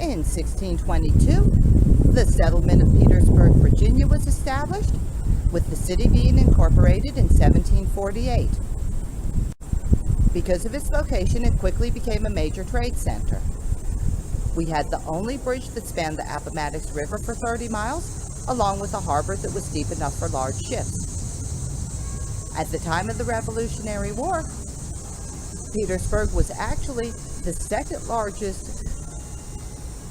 In 1622, the settlement of Petersburg, Virginia was established, with the city being incorporated in 1748. Because of its location, it quickly became a major trade center. We had the only bridge that spanned the Appomattox River for 30 miles, along with a harbor that was deep enough for large ships. At the time of the Revolutionary War, Petersburg was actually the second largest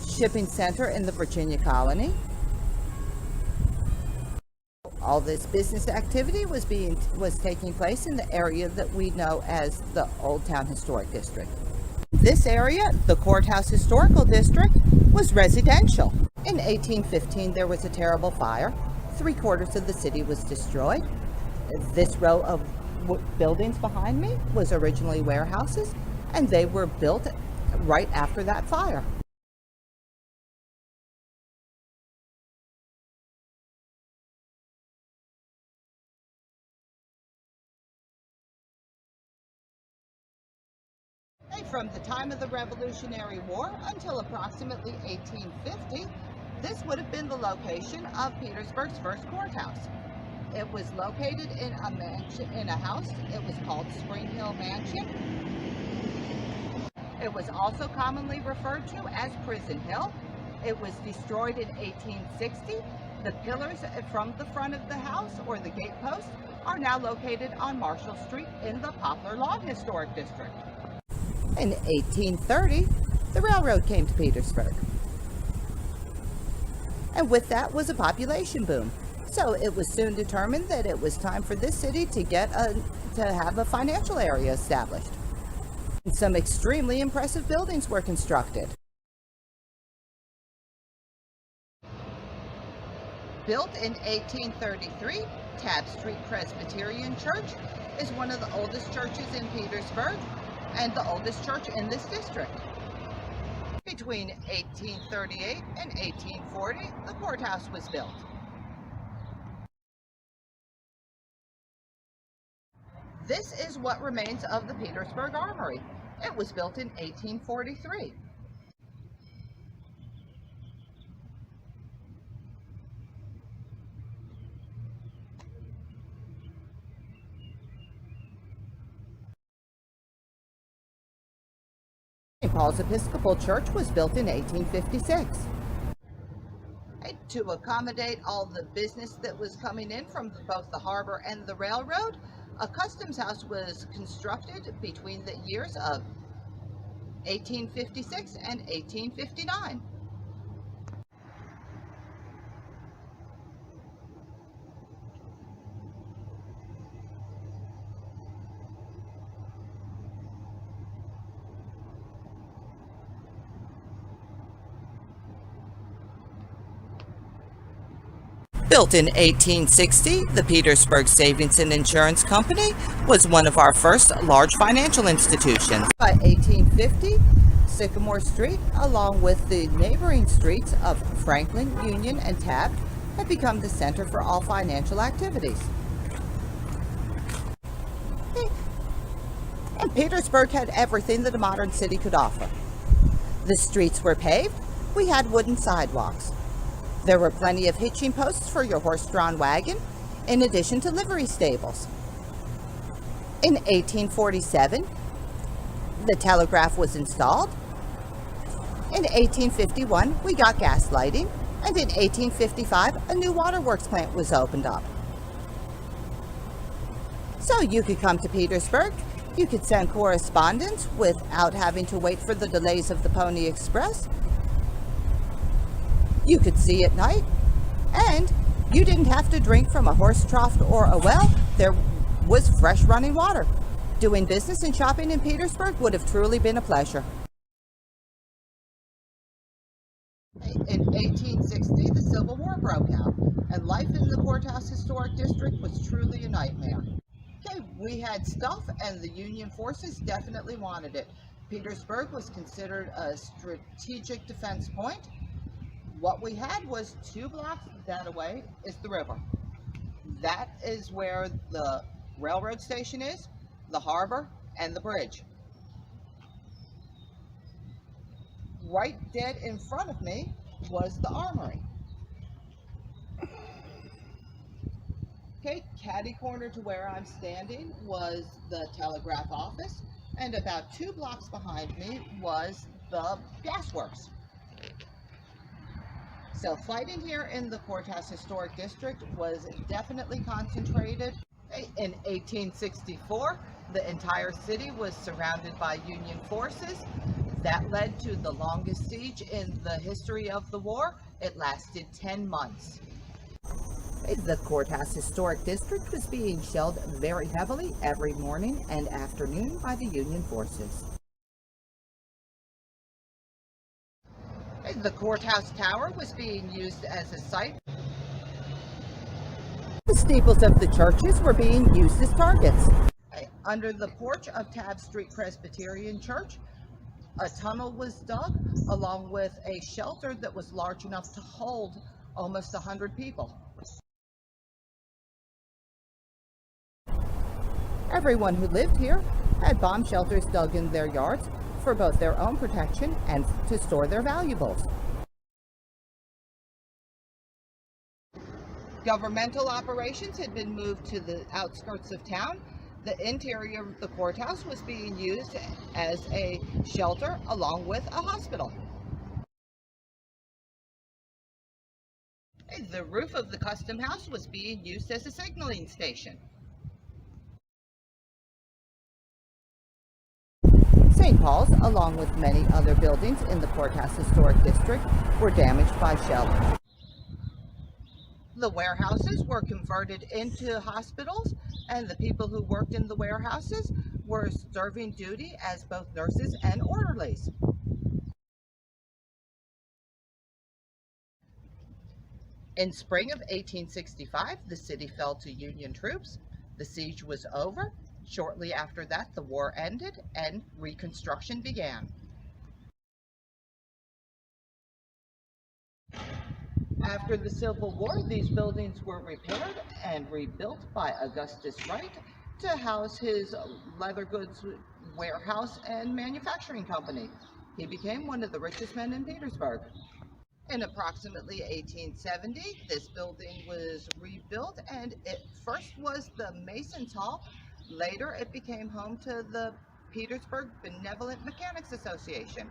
shipping center in the Virginia colony. All this business activity was taking place in the area that we know as the Old Town Historic District. This area, the Courthouse Historical District, was residential. In 1815, there was a terrible fire. 3/4 of the city was destroyed. This row of buildings behind me was originally warehouses, and they were built right after that fire. From the time of the Revolutionary War until approximately 1850, this would have been the location of Petersburg's first courthouse. It was located in a mansion, in a house. It was called Spring Hill Mansion. It was also commonly referred to as Prison Hill. It was destroyed in 1860. The pillars from the front of the house, or the gatepost, are now located on Marshall Street in the Poplar Lawn Historic District. In 1830, the railroad came to Petersburg. And with that was a population boom. So it was soon determined that it was time for this city to have a financial area established. And some extremely impressive buildings were constructed. Built in 1833, Tabb Street Presbyterian Church is one of the oldest churches in Petersburg and the oldest church in this district. Between 1838 and 1840, the courthouse was built. This is what remains of the Petersburg Armory. It was built in 1843. St. Paul's Episcopal Church was built in 1856. To accommodate all the business that was coming in from both the harbor and the railroad, a customs house was constructed between the years of 1856 and 1859. Built in 1860, the Petersburg Savings and Insurance Company was one of our first large financial institutions. By 1850, Sycamore Street, along with the neighboring streets of Franklin, Union, and Taft, had become the center for all financial activities. And Petersburg had everything that a modern city could offer. The streets were paved. We had wooden sidewalks. There were plenty of hitching posts for your horse-drawn wagon, in addition to livery stables. In 1847, the telegraph was installed. In 1851, we got gas lighting, and in 1855, a new waterworks plant was opened up. So you could come to Petersburg, you could send correspondence without having to wait for the delays of the Pony Express. You could see at night, and you didn't have to drink from a horse trough or a well. There was fresh running water. Doing business and shopping in Petersburg would have truly been a pleasure. In 1860, the Civil War broke out, and life in the Courthouse Historic District was truly a nightmare. Okay, we had stuff, and the Union forces definitely wanted it. Petersburg was considered a strategic defense point. What we had was 2 blocks that away is the river. That is where the railroad station is, the harbor, and the bridge. right dead in front of me was the armory. Okay, catty corner to where I'm standing was the telegraph office, and about 2 blocks behind me was the gasworks. So fighting here in the Courthouse Historic District was definitely concentrated. In 1864, the entire city was surrounded by Union forces. That led to the longest siege in the history of the war. It lasted 10 months. The Courthouse Historic District was being shelled very heavily every morning and afternoon by the Union forces. The courthouse tower was being used as a site. The steeples of the churches were being used as targets. Under the porch of Tabb Street Presbyterian Church, a tunnel was dug along with a shelter that was large enough to hold almost 100 people. Everyone who lived here had bomb shelters dug in their yards for both their own protection and to store their valuables. Governmental operations had been moved to the outskirts of town. The interior of the courthouse was being used as a shelter along with a hospital. The roof of the custom house was being used as a signaling station. St. Paul's, along with many other buildings in the Courthouse Historic District, were damaged by shelling. The warehouses were converted into hospitals, and the people who worked in the warehouses were serving duty as both nurses and orderlies. In spring of 1865, the city fell to Union troops. The siege was over. Shortly after that, the war ended and Reconstruction began. After the Civil War, these buildings were repaired and rebuilt by Augustus Wright to house his leather goods warehouse and manufacturing company. He became one of the richest men in Petersburg. In approximately 1870, this building was rebuilt, and it first was the Masons Hall. Later, it became home to the Petersburg Benevolent Mechanics Association.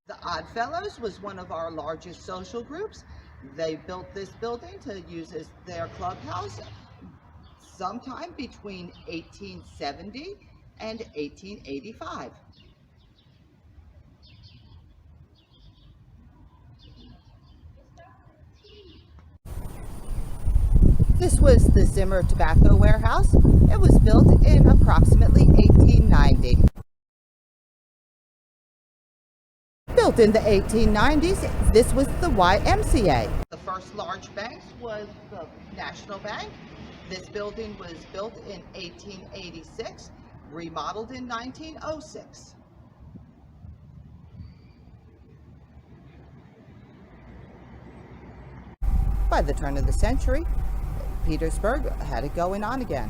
The Oddfellows was one of our largest social groups. They built this building to use as their clubhouse sometime between 1870 and 1885. This was the Zimmer Tobacco Warehouse. It was built in approximately 1890. Built in the 1890s, this was the YMCA. The first large bank was the National Bank. This building was built in 1886, remodeled in 1906. By the turn of the century, Petersburg had it going on again.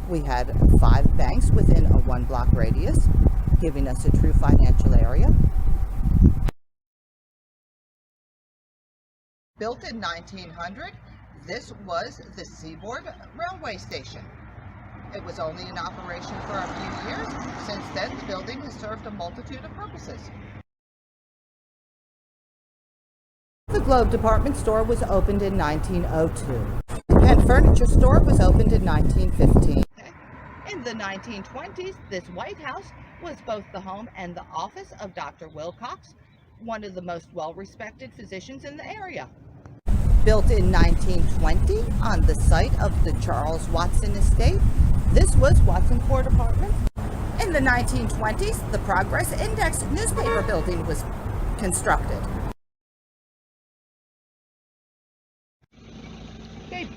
We had 5 banks within a 1-block radius, giving us a true financial area. Built in 1900, this was the Seaboard Railway Station. It was only in operation for a few years. Since then, the building has served a multitude of purposes. The Globe department store was opened in 1902. The Penn Furniture Store was opened in 1915. In the 1920s, this White House was both the home and the office of Dr. Wilcox, one of the most well-respected physicians in the area. Built in 1920 on the site of the Charles Watson Estate, this was Watson Court Apartments. In the 1920s, the Progress Index newspaper building was constructed.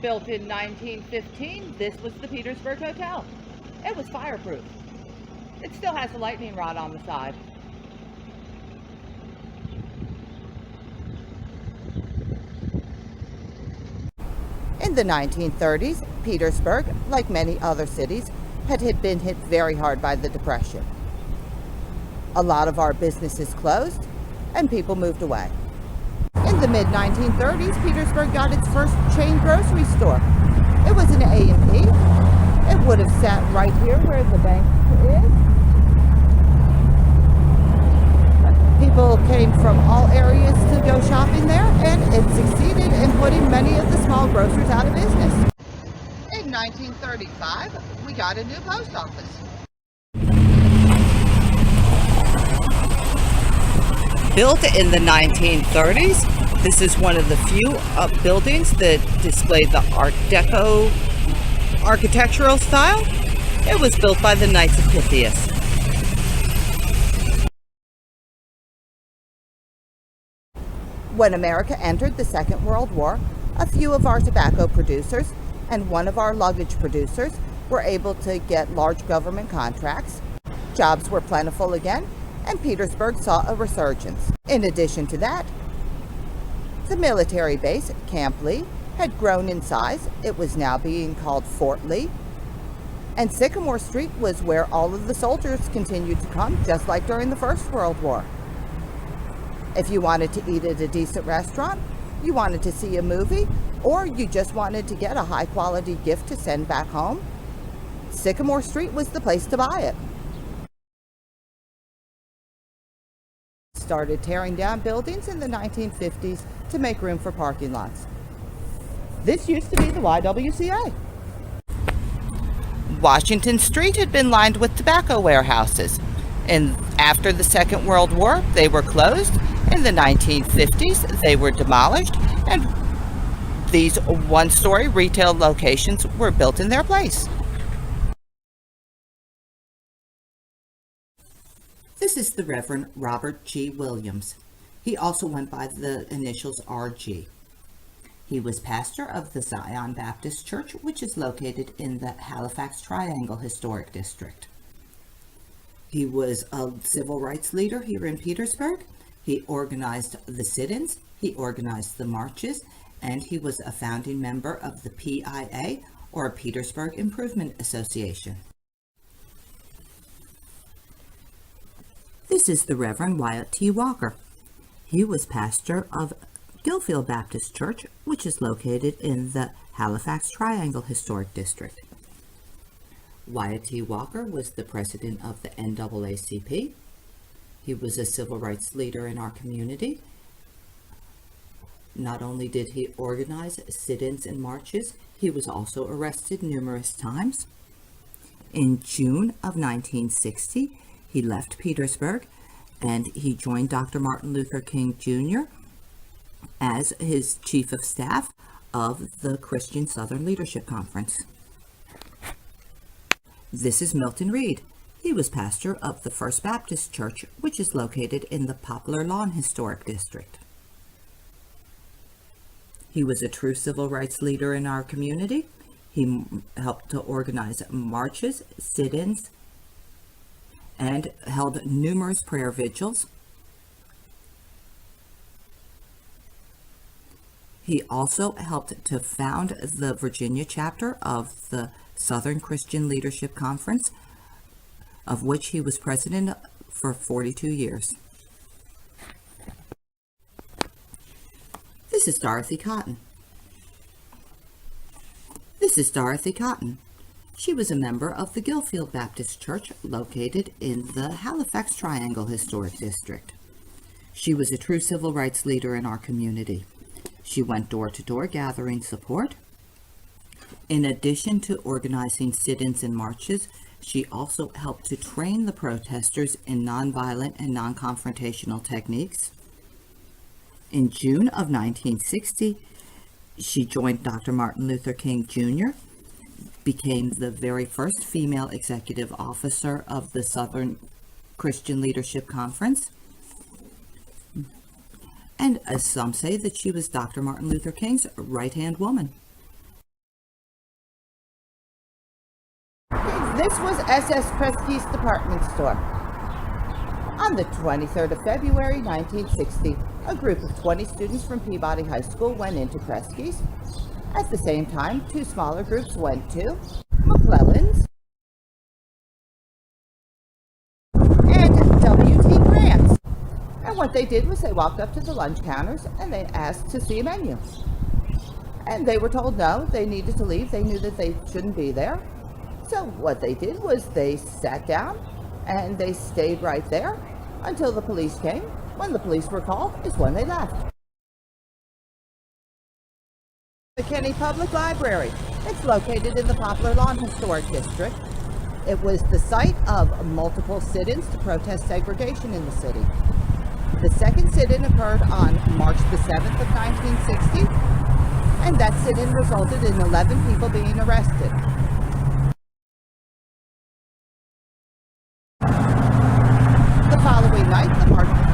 Built in 1915, this was the Petersburg Hotel. It was fireproof. It still has a lightning rod on the side. In the 1930s, Petersburg, like many other cities, had been hit very hard by the Depression. A lot of our businesses closed and people moved away. In the mid-1930s, Petersburg got its first chain grocery store. It was an A&P. It would have sat right here where the bank is. People came from all areas to go shopping there, and it succeeded in putting many of the small grocers out of business. In 1935, we got a new post office. Built in the 1930s, this is one of the few buildings that display the Art Deco architectural style. It was built by the Knights of Pythias. When America entered the Second World War, a few of our tobacco producers and one of our luggage producers were able to get large government contracts. Jobs were plentiful again, and Petersburg saw a resurgence. In addition to that, the military base, Camp Lee, had grown in size. It was now being called Fort Lee. And Sycamore Street was where all of the soldiers continued to come, just like during the First World War. If you wanted to eat at a decent restaurant, you wanted to see a movie, or you just wanted to get a high-quality gift to send back home, Sycamore Street was the place to buy it. Started tearing down buildings in the 1950s to make room for parking lots. This used to be the YWCA. Washington Street had been lined with tobacco warehouses, and after the Second World War, they were closed. In the 1950s, they were demolished, and these one-story retail locations were built in their place. This is the Reverend Robert G. Williams. He also went by the initials RG. He was pastor of the Zion Baptist Church, which is located in the Halifax Triangle Historic District. He was a civil rights leader here in Petersburg. He organized the sit-ins, he organized the marches, and he was a founding member of the PIA, or Petersburg Improvement Association. This is the Reverend Wyatt T. Walker. He was pastor of Gillfield Baptist Church, which is located in the Halifax Triangle Historic District. Wyatt T. Walker was the president of the NAACP. He was a civil rights leader in our community. Not only did he organize sit-ins and marches, he was also arrested numerous times. In June of 1960, he left Petersburg and he joined Dr. Martin Luther King Jr. as his chief of staff of the Christian Southern Leadership Conference. This is Milton Reed. He was pastor of the First Baptist Church, which is located in the Poplar Lawn Historic District. He was a true civil rights leader in our community. He helped to organize marches, sit-ins, and held numerous prayer vigils. He also helped to found the Virginia chapter of the Southern Christian Leadership Conference, of which he was president for 42 years. This is Dorothy Cotton. This is Dorothy Cotton. She was a member of the Gillfield Baptist Church located in the Halifax Triangle Historic District. She was a true civil rights leader in our community. She went door to door gathering support. In addition to organizing sit-ins and marches, she also helped to train the protesters in nonviolent and non-confrontational techniques. In June of 1960, she joined Dr. Martin Luther King Jr., became the very first female executive officer of the Southern Christian Leadership Conference, and as some say that she was Dr. Martin Luther King's right-hand woman. This was SS Kresge's department store. On the 23rd of February, 1960, a group of 20 students from Peabody High School went into Kresge's. At the same time, two smaller groups went to McClellan's and W.T. what they did was they walked up to the lunch counters and they asked to see a menu. And they were told no, they needed to leave. They knew that they shouldn't be there. So what they did was they sat down and they stayed right there until the police came. When the police were called is when they left. The Kenny Public Library. It's located in the Poplar Lawn Historic District. It was the site of multiple sit-ins to protest segregation in the city. The second sit-in occurred on March the 7th of 1960, and that sit-in resulted in 11 people being arrested. The following night,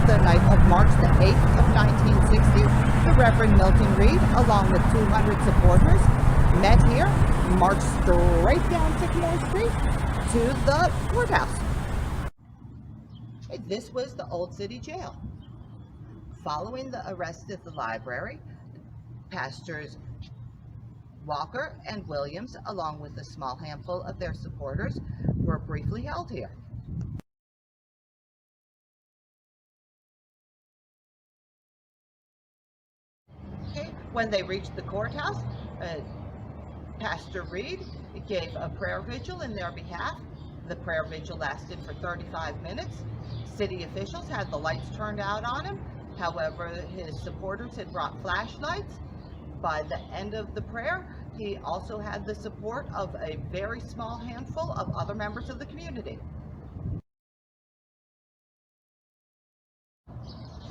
the night of March the 8th of 1960, the Reverend Milton Reed, along with 200 supporters, met here, marched straight down Sycamore Street to the courthouse. This was the Old City Jail. Following the arrest at the library, Pastors Walker and Williams, along with a small handful of their supporters, were briefly held here. When they reached the courthouse, Pastor Reed gave a prayer vigil in their behalf. The prayer vigil lasted for 35 minutes. City officials had the lights turned out on him. However, his supporters had brought flashlights. By the end of the prayer, he also had the support of a very small handful of other members of the community.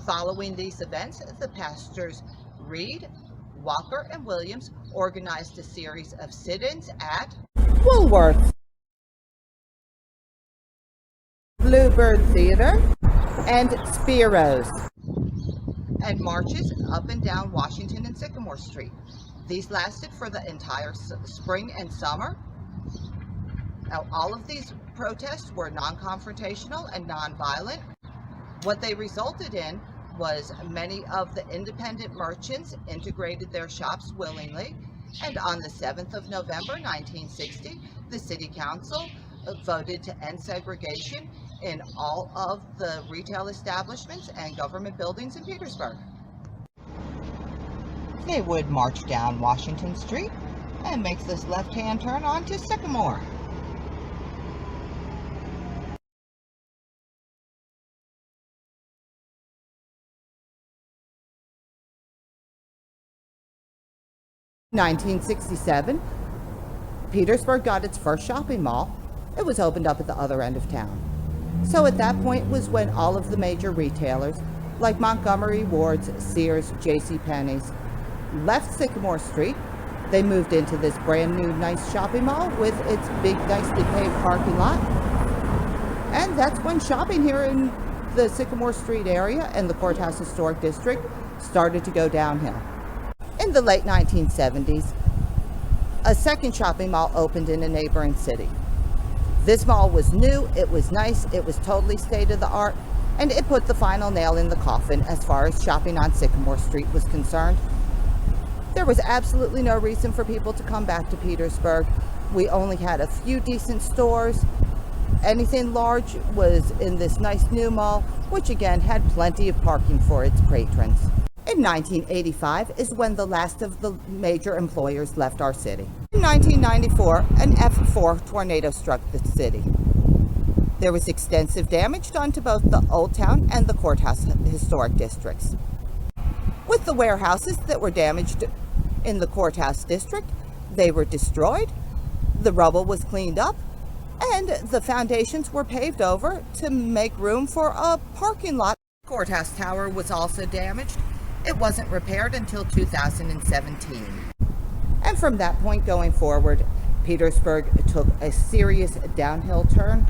Following these events, the pastors Reed, Walker, and Williams organized a series of sit-ins at Woolworth's, Bluebird Theater, and Spiro's, and marches up and down Washington and Sycamore Street. These lasted for the entire spring and summer. Now, all of these protests were non-confrontational and non-violent. What they resulted in was many of the independent merchants integrated their shops willingly, and on the 7th of November 1960, the City Council voted to end segregation in all of the retail establishments and government buildings in Petersburg. They would march down Washington Street and make this left-hand turn onto Sycamore. In 1967, Petersburg got its first shopping mall. It was opened up at the other end of town. So at that point was when all of the major retailers, like Montgomery Ward's, Sears, JCPenney's, left Sycamore Street. They moved into this brand new nice shopping mall with its big nicely paved parking lot. And that's when shopping here in the Sycamore Street area and the Courthouse Historic District started to go downhill. In the late 1970s, a second shopping mall opened in a neighboring city. This mall was new, it was nice, it was totally state-of-the-art, and it put the final nail in the coffin as far as shopping on Sycamore Street was concerned. There was absolutely no reason for people to come back to Petersburg. We only had a few decent stores. Anything large was in this nice new mall, which again had plenty of parking for its patrons. In 1985 is when the last of the major employers left our city. In 1994, an F4 tornado struck the city. There was extensive damage done to both the Old Town and the Courthouse Historic Districts. With the warehouses that were damaged in the Courthouse District, they were destroyed, the rubble was cleaned up, and the foundations were paved over to make room for a parking lot. The Courthouse Tower was also damaged. It wasn't repaired until 2017. And from that point going forward, Petersburg took a serious downhill turn.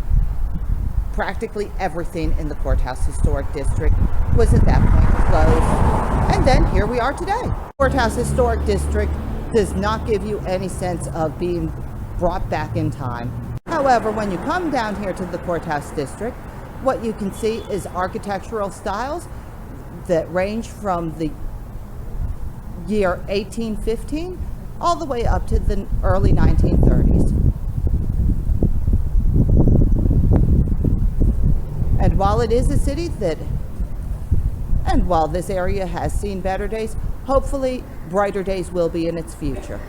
Practically everything in the Courthouse Historic District was at that point closed. And then here we are today. Courthouse Historic District does not give you any sense of being brought back in time. However, when you come down here to the Courthouse District, what you can see is architectural styles that range from the year 1815 all the way up to the early 1930s. And while it is a city that And while this area has seen better days, hopefully brighter days will be in its future.